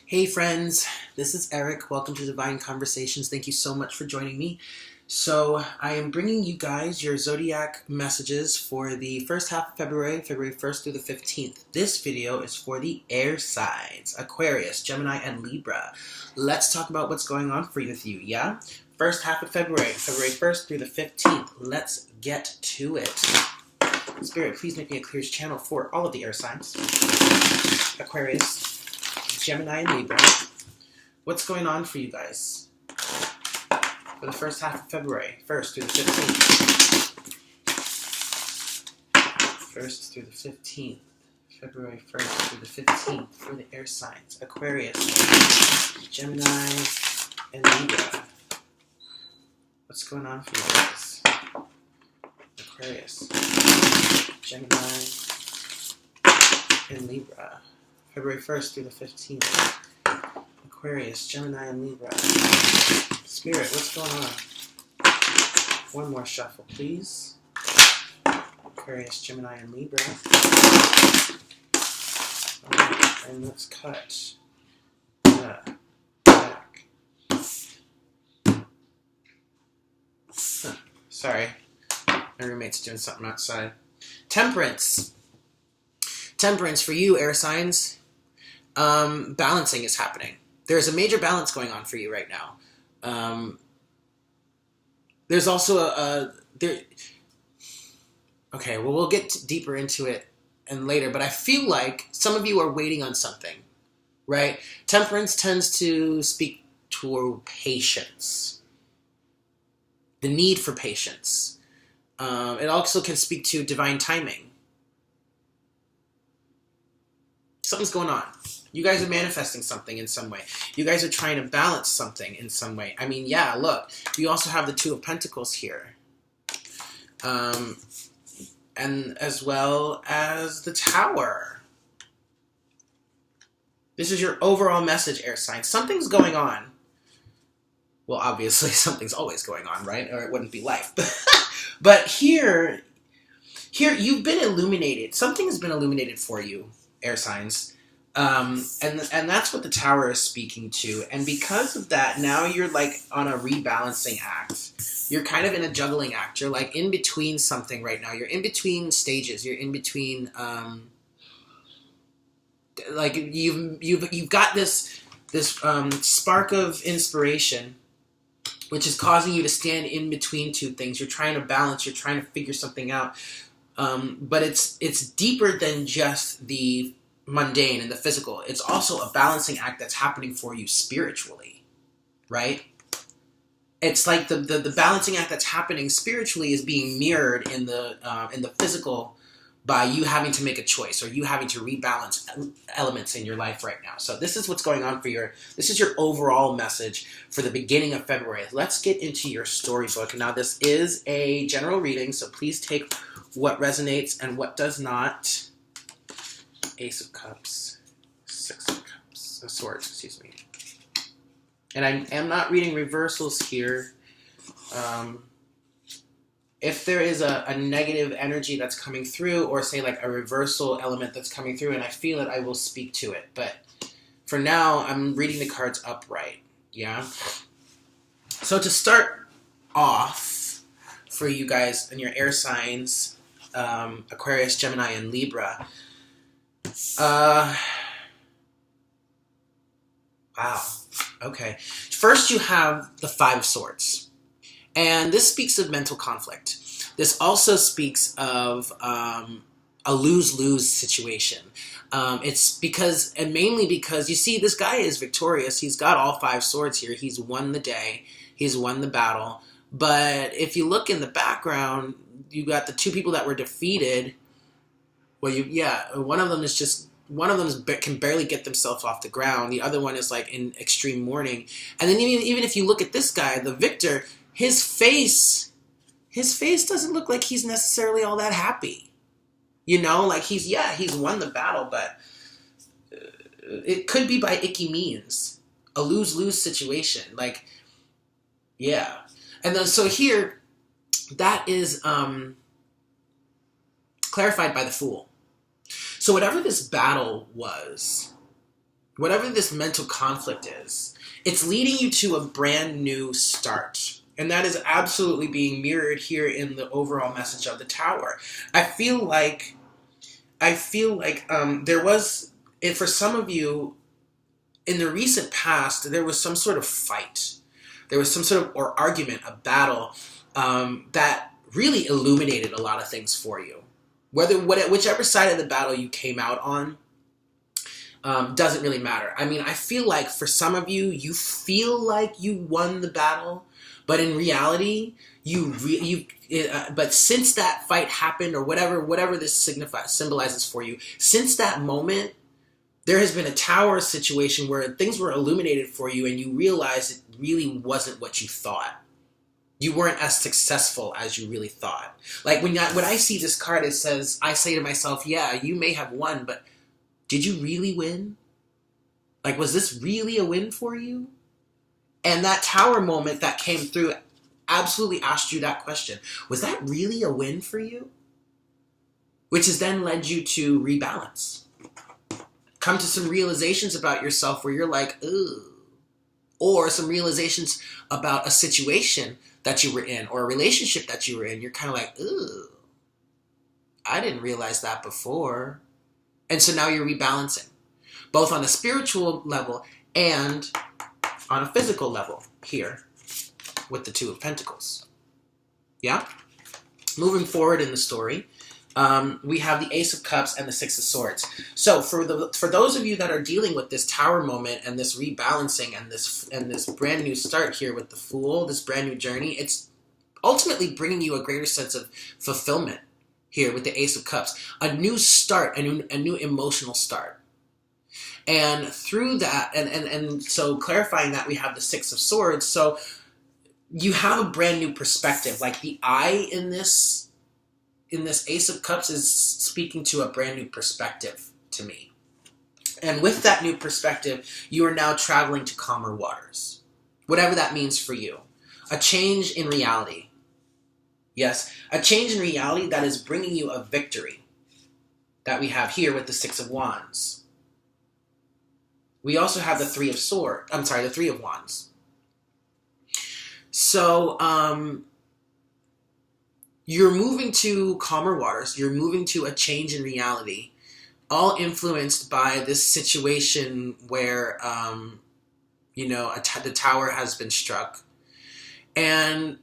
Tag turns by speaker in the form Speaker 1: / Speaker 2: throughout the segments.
Speaker 1: Hey friends, this is Eric. Welcome to Divine Conversations. Thank you so much for joining me. So I am bringing you guys your zodiac messages for the first half of February, February 1st through the 15th. This video is for the air signs, Aquarius, Gemini, and Libra. Let's talk about what's going on for you with you, yeah? First half of February, February 1st through the 15th. Let's get to it. Spirit, please make me a clear channel for all of the air signs. Aquarius, Gemini, and Libra. What's going on for you guys for the first half of February, 1st through the 15th? 1st through the 15th. February 1st through the 15th for the air signs. Aquarius, Gemini, and Libra. What's going on for you guys? Aquarius, Gemini, and Libra. February 1st through the 15th. Aquarius, Gemini, and Libra. Spirit, what's going on? One more shuffle, please. Aquarius, Gemini, and Libra. Alright, and let's cut the back. Sorry, my roommate's doing something outside. Temperance. Temperance for you, air signs. Balancing is happening. There's a major balance going on for you right now. There's also okay, well, we'll get deeper into it and later, but I feel like some of you are waiting on something, right? Temperance tends to speak to patience, the need for patience. It also can speak to divine timing. Something's going on. You guys are manifesting something in some way. You guys are trying to balance something in some way. I mean, yeah, look. We also have the Two of Pentacles here. And as well as the Tower. This is your overall message, air sign. Something's going on. Well, obviously, something's always going on, right? Or it wouldn't be life. But here, you've been illuminated. Something has been illuminated for you, air signs. And that's what the Tower is speaking to. And because of that, now you're like on a rebalancing act. You're kind of in a juggling act. You're like in between something right now. You're in between stages. You're in between, like you've got this spark of inspiration, which is causing you to stand in between two things. You're trying to balance. You're trying to figure something out. But it's deeper than just the mundane and the physical. It's also a balancing act that's happening for you spiritually, right? It's like the balancing act that's happening spiritually is being mirrored in the physical by you having to make a choice or you having to rebalance elements in your life right now. So this is what's going on for this is your overall message for the beginning of February. Let's get into your storybook. Now this is a general reading, so please take what resonates and what does not. Ace of Cups, Six of Cups, Swords, excuse me. And I am not reading reversals here. If there is a negative energy that's coming through, or say like a reversal element that's coming through, and I feel it, I will speak to it. But for now, I'm reading the cards upright, yeah? So to start off for you guys and your air signs, Aquarius, Gemini, and Libra, wow. Okay. First you have the Five of Swords. And this speaks of mental conflict. This also speaks of a lose-lose situation. It's because, and mainly because, you see, this guy is victorious. He's got all five swords here. He's won the day. He's won the battle. But if you look in the background, you got the two people that were defeated. Well, one of them can barely get themselves off the ground. The other one is like in extreme mourning. And then even if you look at this guy, the victor, his face doesn't look like he's necessarily all that happy. You know, like he's won the battle, but it could be by icky means, a lose-lose situation. Like, yeah. And then so here, that is clarified by the Fool. So whatever this battle was, whatever this mental conflict is, it's leading you to a brand new start. And that is absolutely being mirrored here in the overall message of the Tower. I feel like there was, for some of you, in the recent past, there was some sort of fight. There was some sort of or argument, a battle that really illuminated a lot of things for you. Whichever side of the battle you came out on doesn't really matter. I mean, I feel like for some of you, you feel like you won the battle, but in reality, but since that fight happened, or whatever this symbolizes for you, since that moment, there has been a Tower situation where things were illuminated for you, and you realized it really wasn't what you thought. You weren't as successful as you really thought. Like when I see this card, it says, I say to myself, yeah, you may have won, but did you really win? Like, was this really a win for you? And that Tower moment that came through absolutely asked you that question. Was that really a win for you? Which has then led you to rebalance. Come to some realizations about yourself where you're like, ooh. Or some realizations about a situation that you were in or a relationship that you were in. You're kind of like, ooh, I didn't realize that before. And so now you're rebalancing, both on a spiritual level and on a physical level here with the Two of Pentacles. Yeah? Moving forward in the story, we have the Ace of Cups and the Six of Swords. So for those of you that are dealing with this Tower moment and this rebalancing and this brand new start here with the Fool, this brand new journey, it's ultimately bringing you a greater sense of fulfillment here with the Ace of Cups. A new start, a new emotional start. And through that, and so clarifying that, we have the Six of Swords. So you have a brand new perspective. Like the eye in this Ace of Cups is speaking to a brand new perspective to me. And with that new perspective, you are now traveling to calmer waters. Whatever that means for you. A change in reality. Yes, a change in reality that is bringing you a victory that we have here with the Six of Wands. We also have the Three of Wands. So, you're moving to calmer waters. You're moving to a change in reality, all influenced by this situation where, the Tower has been struck. And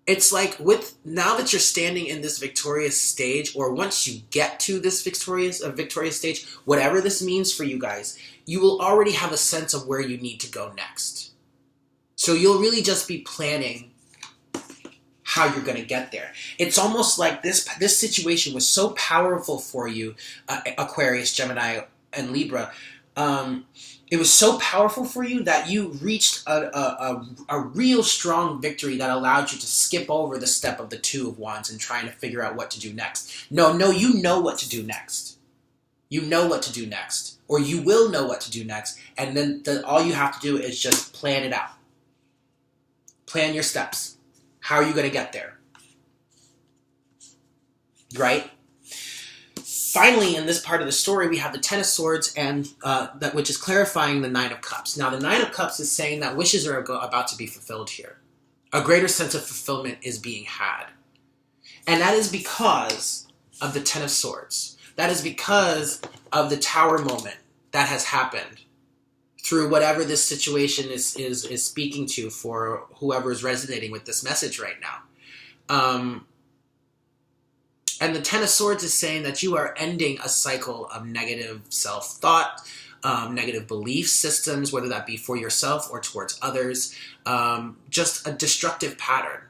Speaker 1: it's like now that you're standing in this victorious stage, or once you get to this victorious stage, whatever this means for you guys, you will already have a sense of where you need to go next. So you'll really just be planning how you're going to get there. It's almost like this situation was so powerful for you, Aquarius, Gemini, and Libra. It was so powerful for you that you reached a real strong victory that allowed you to skip over the step of the Two of Wands and trying to figure out what to do next. No, you know what to do next. You know what to do next. Or you will know what to do next. And then all you have to do is just plan it out. Plan your steps. How are you going to get there? Right? Finally, in this part of the story, we have the Ten of Swords, and which is clarifying the Nine of Cups. Now, the Nine of Cups is saying that wishes are about to be fulfilled here. A greater sense of fulfillment is being had. And that is because of the Ten of Swords. That is because of the Tower moment that has happened through whatever this situation is speaking to for whoever is resonating with this message right now. And the Ten of Swords is saying that you are ending a cycle of negative self-thought, negative belief systems, whether that be for yourself or towards others, just a destructive pattern.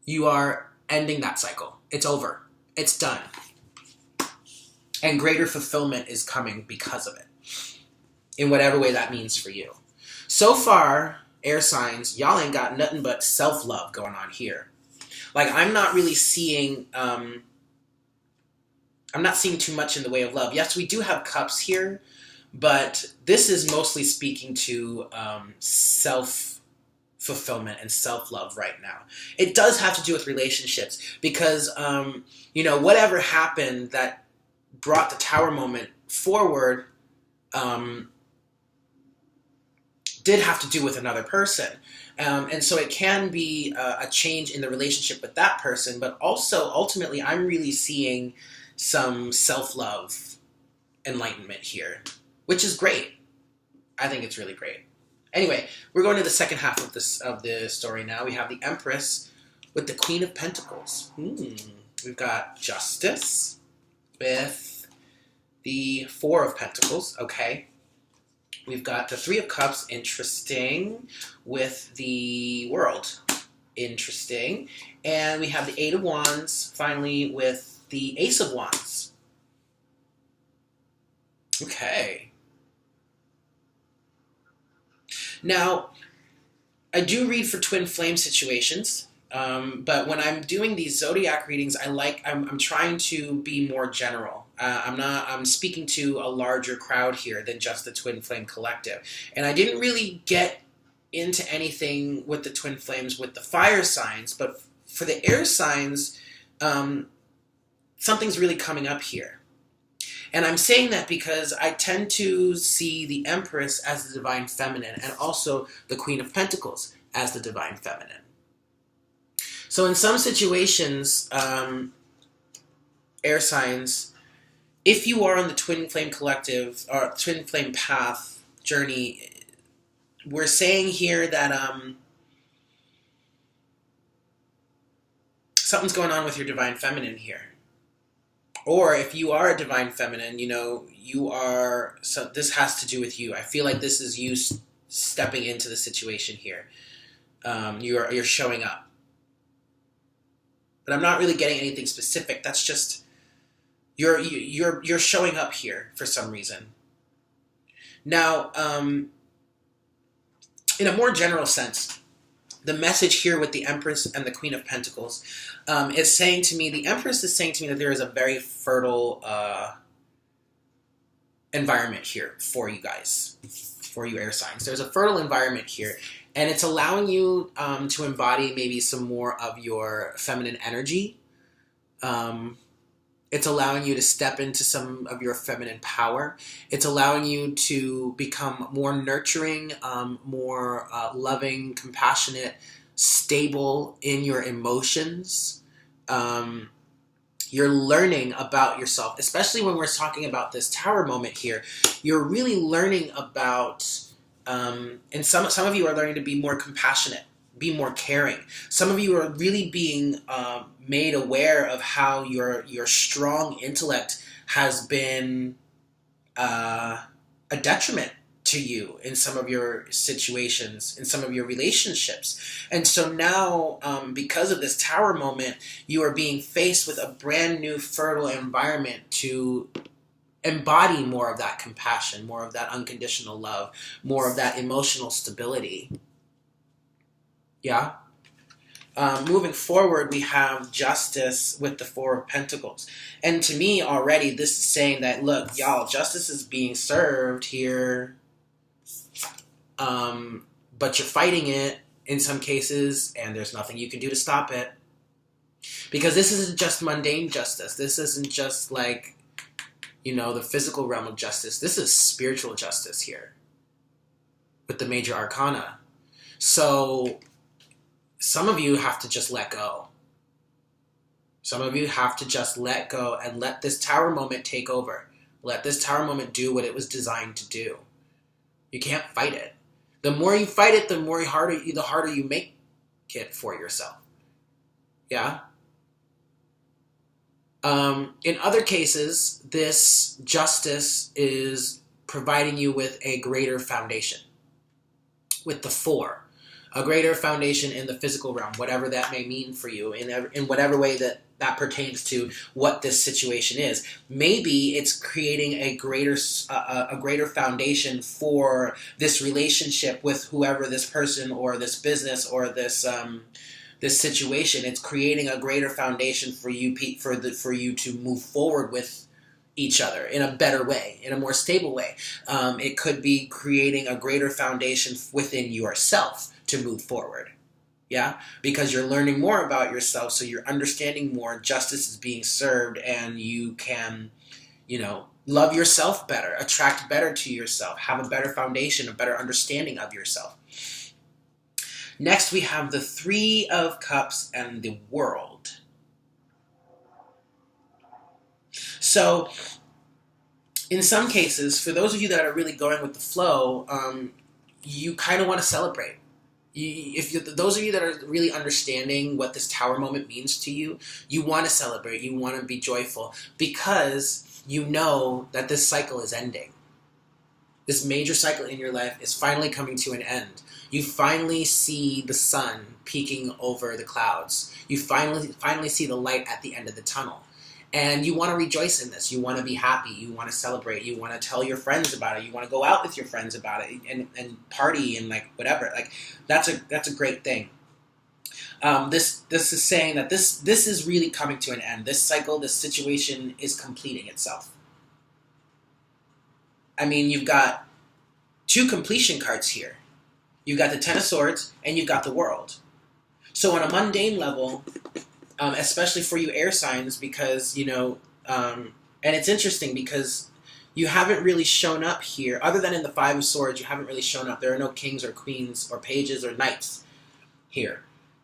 Speaker 1: You are ending that cycle. It's over. It's done. And greater fulfillment is coming because of it, in whatever way that means for you. So far, air signs, y'all ain't got nothing but self-love going on here. Like, I'm not really seeing, I'm not seeing too much in the way of love. Yes, we do have cups here, but this is mostly speaking to self-fulfillment and self-love right now. It does have to do with relationships because, whatever happened that brought the Tower moment forward, um, did have to do with another person. And so it can be a change in the relationship with that person, but also ultimately I'm really seeing some self-love enlightenment here, which is great. I think it's really great. Anyway, we're going to the second half of the story now. We have the Empress with the Queen of Pentacles. We've got Justice with the Four of Pentacles. Okay. We've got the Three of Cups, interesting, with the World, interesting. And we have the Eight of Wands, finally, with the Ace of Wands. Okay. Now, I do read for twin flame situations, but when I'm doing these zodiac readings, I'm trying to be more general. I'm speaking to a larger crowd here than just the twin flame collective. And I didn't really get into anything with the twin flames with the fire signs, but for the air signs, something's really coming up here. And I'm saying that because I tend to see the Empress as the divine feminine and also the Queen of Pentacles as the divine feminine. So in some situations, air signs, if you are on the twin flame collective or twin flame path journey, we're saying here that something's going on with your divine feminine here. Or if you are a divine feminine, so this has to do with you. I feel like this is you stepping into the situation here. You're showing up. But I'm not really getting anything specific. That's just you're showing up here for some reason. Now, in a more general sense, the message here with the Empress and the Queen of Pentacles is saying to me, the Empress is saying to me that there is a very fertile environment here for you guys, for you air signs. There's a fertile environment here, and it's allowing you to embody maybe some more of your feminine energy. It's allowing you to step into some of your feminine power. It's allowing you to become more nurturing, more loving, compassionate, stable in your emotions. You're learning about yourself, especially when we're talking about this tower moment here. You're really learning about, and some of you are learning to be more compassionate, be more caring. Some of you are really being made aware of how your strong intellect has been a detriment to you in some of your situations, in some of your relationships. And so now, because of this tower moment, you are being faced with a brand new fertile environment to embody more of that compassion, more of that unconditional love, more of that emotional stability. Yeah? Moving forward, we have Justice with the Four of Pentacles. And to me already, this is saying that, look, y'all, justice is being served here. But you're fighting it in some cases, and there's nothing you can do to stop it. Because this isn't just mundane justice. This isn't just like, the physical realm of justice. This is spiritual justice here with the major arcana. So some of you have to just let go. Some of you have to just let go and let this tower moment take over. Let this tower moment do what it was designed to do. You can't fight it. The more you fight it, the harder you make it for yourself. Yeah? In other cases, this justice is providing you with a greater foundation. With the Four. A greater foundation in the physical realm, whatever that may mean for you, in whatever way that pertains to what this situation is. Maybe it's creating a greater foundation for this relationship with whoever this person or this business or this situation. It's creating a greater foundation for you, for you to move forward with each other in a better way, in a more stable way. It could be creating a greater foundation within yourself to move forward. Yeah? Because you're learning more about yourself, so you're understanding more, justice is being served, and you can, love yourself better, attract better to yourself, have a better foundation, a better understanding of yourself. Next, we have the Three of Cups and the World. So, in some cases, for those of you that are really going with the flow, you kind of want to celebrate. Those of you that are really understanding what this Tower moment means to you, you want to celebrate, you want to be joyful, because you know that this cycle is ending. This major cycle in your life is finally coming to an end. You finally see the sun peeking over the clouds. You finally see the light at the end of the tunnel. And you want to rejoice in this. You want to be happy. You want to celebrate. You want to tell your friends about it. You want to go out with your friends about it and party and like whatever. Like that's a great thing. This is saying that this is really coming to an end. This cycle, this situation is completing itself. I mean, you've got two completion cards here. You've got the Ten of Swords and you've got the World. So on a mundane level, especially for you air signs, because, and it's interesting because you haven't really shown up here. Other than in the Five of Swords, you haven't really shown up. There are no kings or queens or pages or knights here.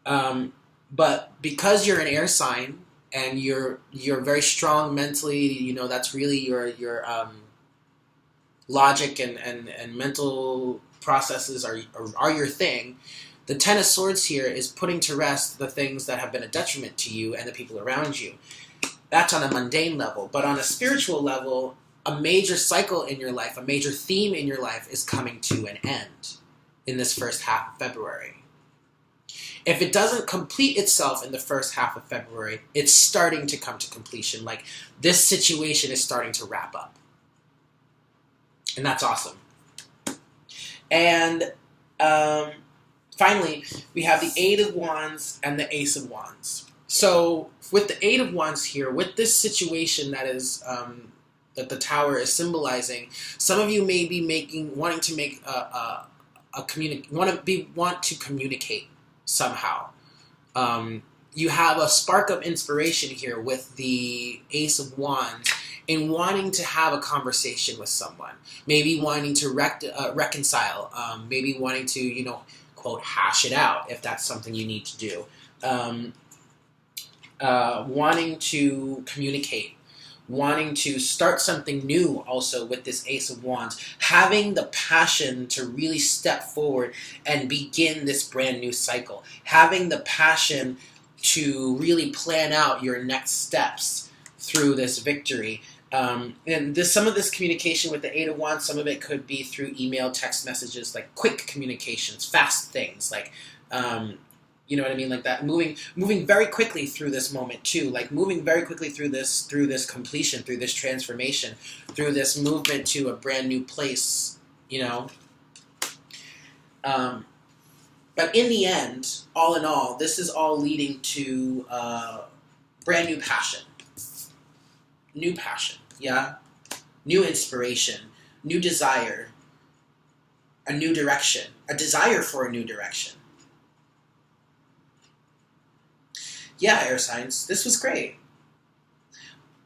Speaker 1: But because you're an air sign and you're very strong mentally, that's really your logic and mental processes are your thing. The Ten of Swords here is putting to rest the things that have been a detriment to you and the people around you. That's on a mundane level. But on a spiritual level, a major cycle in your life, a major theme in your life is coming to an end in this first half of February. If it doesn't complete itself in the first half of February, it's starting to come to completion. Like, this situation is starting to wrap up. And that's awesome. And finally, we have the Eight of Wands and the Ace of Wands. So with the Eight of Wands here, with this situation that is that the Tower is symbolizing, some of you may be wanting to communicate somehow. You have a spark of inspiration here with the Ace of Wands in wanting to have a conversation with someone, maybe wanting to reconcile, maybe wanting to, quote, hash it out if that's something you need to do, wanting to communicate, wanting to start something new also with this Ace of Wands, having the passion to really step forward and begin this brand new cycle, having the passion to really plan out your next steps through this victory. And some of this communication with the Eight of Wands, some of it could be through email, text messages, like quick communications, fast things, like, you know what I mean, like that, moving very quickly through this moment too, like moving very quickly through this completion, through this transformation, through this movement to a brand new place, But in the end, all in all, this is all leading to brand new passion. New passion, yeah? New inspiration, new desire, a new direction, a desire for a new direction. Yeah, air signs, this was great.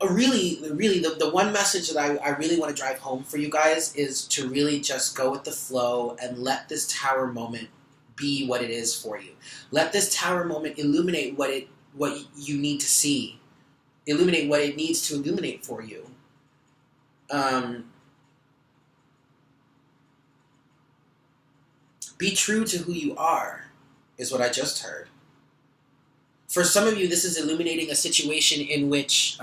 Speaker 1: Really, the one message that I really want to drive home for you guys is to really just go with the flow and let this Tower moment be what it is for you. Let this Tower moment illuminate what you need to see. Illuminate what it needs to illuminate for you. Be true to who you are, is what I just heard. For some of you, this is illuminating a situation in which,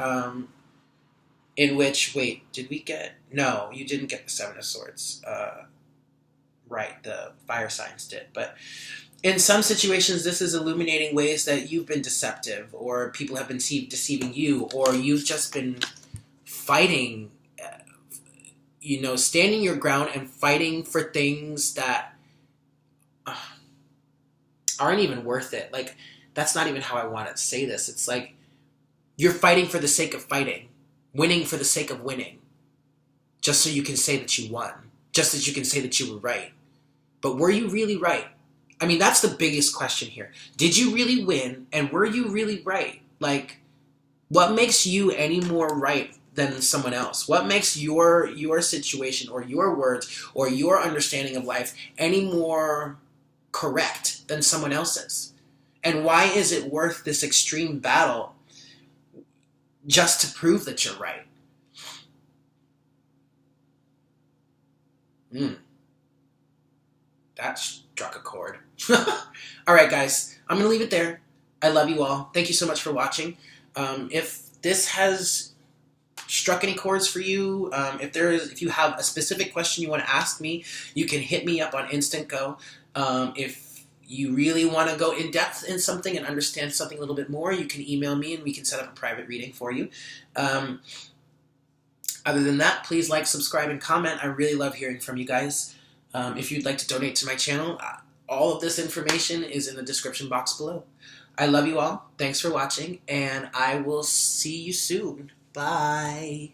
Speaker 1: wait, did we get, no, you didn't get the Seven of Swords. Right, the fire signs did. But in some situations, this is illuminating ways that you've been deceptive, or people have been deceiving you, or you've just been fighting, standing your ground and fighting for things that aren't even worth it. Like, that's not even how I want to say this. It's like you're fighting for the sake of fighting, winning for the sake of winning, just so you can say that you won, just as you can say that you were right. But were you really right? I mean, that's the biggest question here. Did you really win, and were you really right? Like, what makes you any more right than someone else? What makes your situation or your words or your understanding of life any more correct than someone else's? And why is it worth this extreme battle just to prove that you're right? That struck a chord. All right, guys, I'm going to leave it there. I love you all. Thank you so much for watching. If this has struck any chords for you, if you have a specific question you want to ask me, you can hit me up on Instant Go. If you really want to go in depth in something and understand something a little bit more, you can email me and we can set up a private reading for you. Other than that, please like, subscribe, and comment. I really love hearing from you guys. If you'd like to donate to my channel, all of this information is in the description box below. I love you all. Thanks for watching, and I will see you soon. Bye.